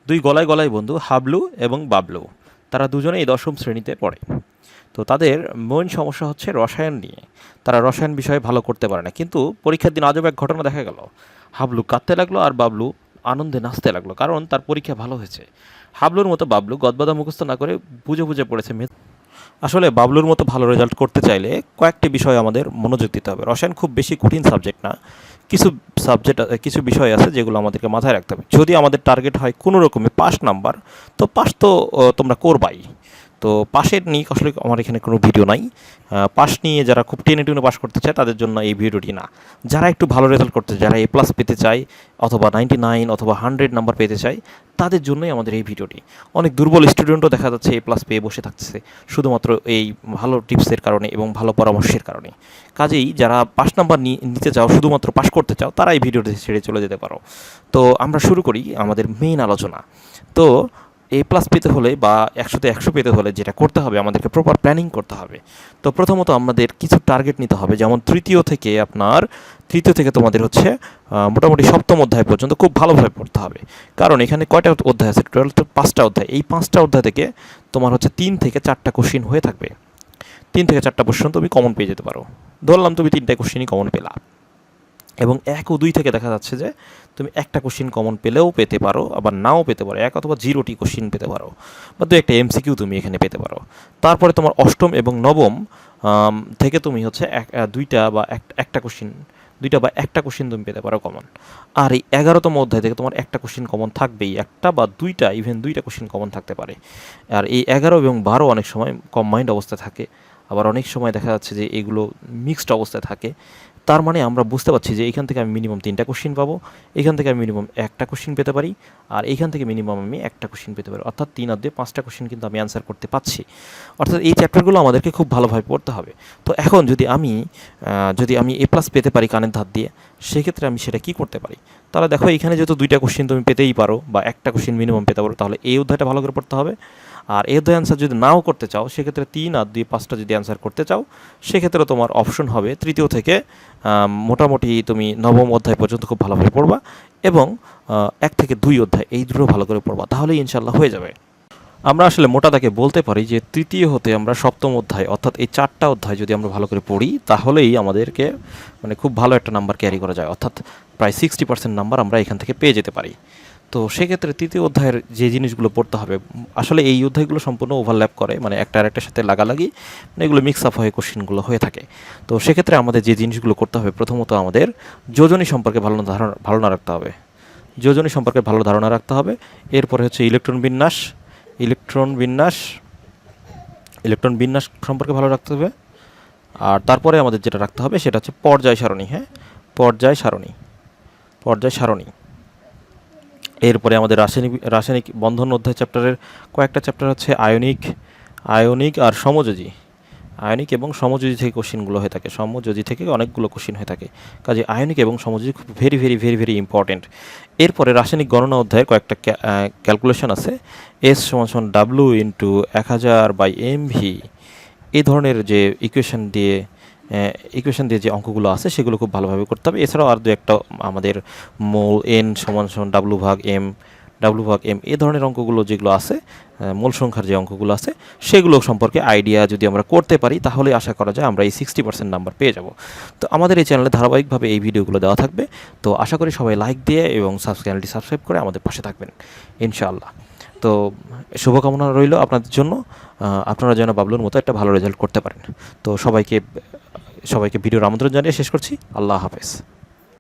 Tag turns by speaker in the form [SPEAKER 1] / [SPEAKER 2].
[SPEAKER 1] দুই গলায় গলায় বন্ধু হাবলু এবং বাবলু, তারা দুজনেই দশম শ্রেণীতে পড়ে। তো তাদের মেইন সমস্যা হচ্ছে রসায়ন নিয়ে। তারা রসায়ন বিষয়ে ভালো করতে পারে না, কিন্তু পরীক্ষার দিন আজব এক ঘটনা দেখা গেল। হাবলু কাঁদতে লাগলো আর বাবলু আনন্দে নাচতে লাগলো, কারণ তার পরীক্ষা ভালো হয়েছে। হাবলুর মতো বাবলু গদবাদা মুখস্থ না করে বুঝে বুঝে পড়েছে। আসলে বাবলুর মতো ভালো রেজাল্ট করতে চাইলে কয়েকটি বিষয় আমাদের মনোযোগ দিতে হবে। রসায়ন খুব বেশি কঠিন সাবজেক্ট না। কিছু কিছু বিষয় আছে যেগুলো আমাদেরকে মাথায় রাখতে হবে। যদি আমাদের টার্গেট হয় কোনো রকমে পাস নাম্বার, তো পাস তো তোমরা করবাই। তো পাশের নিয়ে আসলে আমার এখানে কোনো ভিডিও নাই। পাস নিয়ে যারা খুব টেনে টুনে পাস করতে চায় তাদের জন্য এই ভিডিওটি না। যারা একটু ভালো রেজাল্ট করতে চায়, যারা A+ পেতে চায় অথবা 99 অথবা 100 নাম্বার পেতে চায়, তাদের জন্যই আমাদের এই ভিডিওটি। অনেক দুর্বল স্টুডেন্টও দেখা যাচ্ছে A+ পেয়ে বসে থাকতেছে শুধুমাত্র এই ভালো টিপসের কারণে এবং ভালো পরামর্শের কারণে। কাজেই যারা পাস নাম্বার নিতে চাও, শুধুমাত্র পাস করতে চাও, তারা এই ভিডিওটি ছেড়ে চলে যেতে পারো। তো আমরা শুরু করি আমাদের মেইন আলোচনা। তো A+ পেতে হলে বা 100-তে 100 পেতে হলে যেটা করতে হবে, আমাদেরকে প্রপার প্ল্যানিং করতে হবে। তো প্রথমত আমাদের কিছু টার্গেট নিতে হবে, যেমন তৃতীয় থেকে তোমাদের হচ্ছে মোটামুটি সপ্তম অধ্যায় পর্যন্ত খুব ভালোভাবে পড়তে হবে। কারণ এখানে কয়টা অধ্যায় আছে? টোটাল 5টা অধ্যায়। এই 5টা অধ্যায় থেকে তোমার হচ্ছে 3 থেকে 4টা কোশ্চিন হয়ে থাকবে। 3 থেকে 4টা কোশ্চিন তুমি কমন পেয়ে যেতে পারো। ধরলাম তুমি 3টা কোশ্চিনই কমন পেলা, এবং 1 ও 2 থেকে দেখা যাচ্ছে যে তুমি একটা কোশ্চিন কমন পেলেও পেতে পারো, আবার নাও পেতে পারো। 1 অথবা 0টি কোশ্চিন পেতে পারো, বা 2-একটা MCQ তুমি এখানে পেতে পারো। তারপরে তোমার অষ্টম এবং নবম থেকে তুমি হচ্ছে দুইটা বা একটা কোশ্চিন তুমি পেতে পারো কমন। আর এই 11তম অধ্যায় থেকে তোমার একটা কোশ্চিন কমন থাকবেই, একটা বা দুইটা, ইভেন দুইটা কোশ্চিন কমন থাকতে পারে। আর এই 11 এবং 12 অনেক সময় কম্বাইন্ড অবস্থায় থাকে, আবার অনেক সময় দেখা যাচ্ছে যে এগুলো মিক্সড অবস্থায় থাকে। তার মানে আমরা বুঝতে পারছি যে এখান থেকে আমি মিনিমাম 3টা কোশ্চিন পাবো, এখান থেকে আমি মিনিমাম একটা কোশ্চিন পেতে পারি, আর এইখান থেকে মিনিমাম আমি একটা কোশ্চিন পেতে পারি। অর্থাৎ 3 আর 2 5টা কোশ্চিন কিন্তু আমি অ্যান্সার করতে পারছি। অর্থাৎ এই চ্যাপ্টারগুলো আমাদেরকে খুব ভালোভাবে পড়তে হবে। তো এখন যদি আমি A+ পেতে পারি কানের ধার দিয়ে, সেক্ষেত্রে আমি সেটা কি করতে পারি? তাহলে দেখো, এখানে যেহেতু 2টা কোশ্চিন তুমি পেতেই পারো বা একটা কোশ্চিন মিনিমাম পেতে পারো, তাহলে এই অধ্যায়টা ভালো করে পড়তে হবে। আর এই অধ্যায় অ্যান্সার যদি নাও করতে চাও, সেক্ষেত্রে 3 আর 2 5টা যদি অ্যান্সার করতে চাও, সেক্ষেত্রে তোমার অপশন হবে তৃতীয় থেকে মোটামুটি তুমি নবম অধ্যায় পর্যন্ত খুব ভালোভাবে পড়বা, এবং 1 থেকে 2 অধ্যায় এই দুটো ভালো করে পড়বা, তাহলেই ইনশাল্লাহ হয়ে যাবে। আমরা আসলে মোটা দাগে বলতে পারি যে তৃতীয় হতে আমরা সপ্তম অধ্যায়, অর্থাৎ এই 4টা অধ্যায় যদি আমরা ভালো করে পড়ি, তাহলেই আমাদেরকে মানে খুব ভালো একটা নাম্বার ক্যারি করা যায়। অর্থাৎ প্রায় 60% নাম্বার আমরা এখান থেকে পেয়ে যেতে পারি। তো সেক্ষেত্রে তৃতীয় অধ্যায়ের যে জিনিসগুলো পড়তে হবে, আসলে এই অধ্যায়গুলো সম্পূর্ণ ওভারল্যাপ করে, মানে একটা আরেকটার সাথে লাগালাগি, মানে এগুলো মিক্স আপ হয়ে কোশ্চেনগুলো হয়ে থাকে। তো সেক্ষেত্রে আমাদের যে জিনিসগুলো করতে হবে, প্রথমত আমাদের যোজনী সম্পর্কে ভালো ধারণা রাখতে হবে। যোজনী সম্পর্কে ভালো ধারণা রাখতে হবে। এরপরে হচ্ছে ইলেকট্রন বিন্যাস সম্পর্কে ভালো রাখতে হবে। আর তারপরে আমাদের যেটা রাখতে হবে সেটা হচ্ছে পর্যায় সারণী। পর্যায় সারণী। এরপরে আমাদের রাসায়নিক বন্ধন অধ্যায় চ্যাপ্টারের কয়েকটা চ্যাপ্টার হচ্ছে আয়নিক আর সমযোজী। আয়নিক এবং সমযোজী থেকে কোশ্চিনগুলো হয়ে থাকে, সমযোজী থেকে অনেকগুলো কোশ্চিন হয়ে থাকে। কাজে আয়নিক এবং সমযোজী খুব very very very very important. এরপরে রাসায়নিক গণনা অধ্যায়ের কয়েকটা ক্যালকুলেশন আছে। S = W × 1000/mv, এই ধরনের যে ইকুয়েশন দিয়ে যে অঙ্কগুলো আছে, সেগুলো খুব ভালোভাবে করতে হবে। এছাড়াও আর 2-একটা আমাদের মোল N = W/m, এই ধরনের অঙ্কগুলো যেগুলো আছে, মোল সংখ্যার যে অঙ্কগুলো আছে, সেগুলো সম্পর্কে আইডিয়া যদি আমরা করতে পারি, তাহলে আশা করা যায় আমরা এই 60% নাম্বার পেয়ে যাব। তো আমাদের এই চ্যানেলে ধারাবাহিকভাবে এই ভিডিওগুলো দেওয়া থাকবে। তো আশা করি সবাই লাইক দিয়ে এবং চ্যানেলটি সাবস্ক্রাইব করে আমাদের পাশে থাকবেন ইনশাআল্লাহ। তো শুভকামনা রইল আপনাদের জন্য, আপনারা যেন বাবলুর মতো একটা ভালো রেজাল্ট করতে পারেন। তো সবাইকে ভিডিওর আমন্ত্রণ জানিয়ে শেষ করছি। আল্লাহ হাফেজ।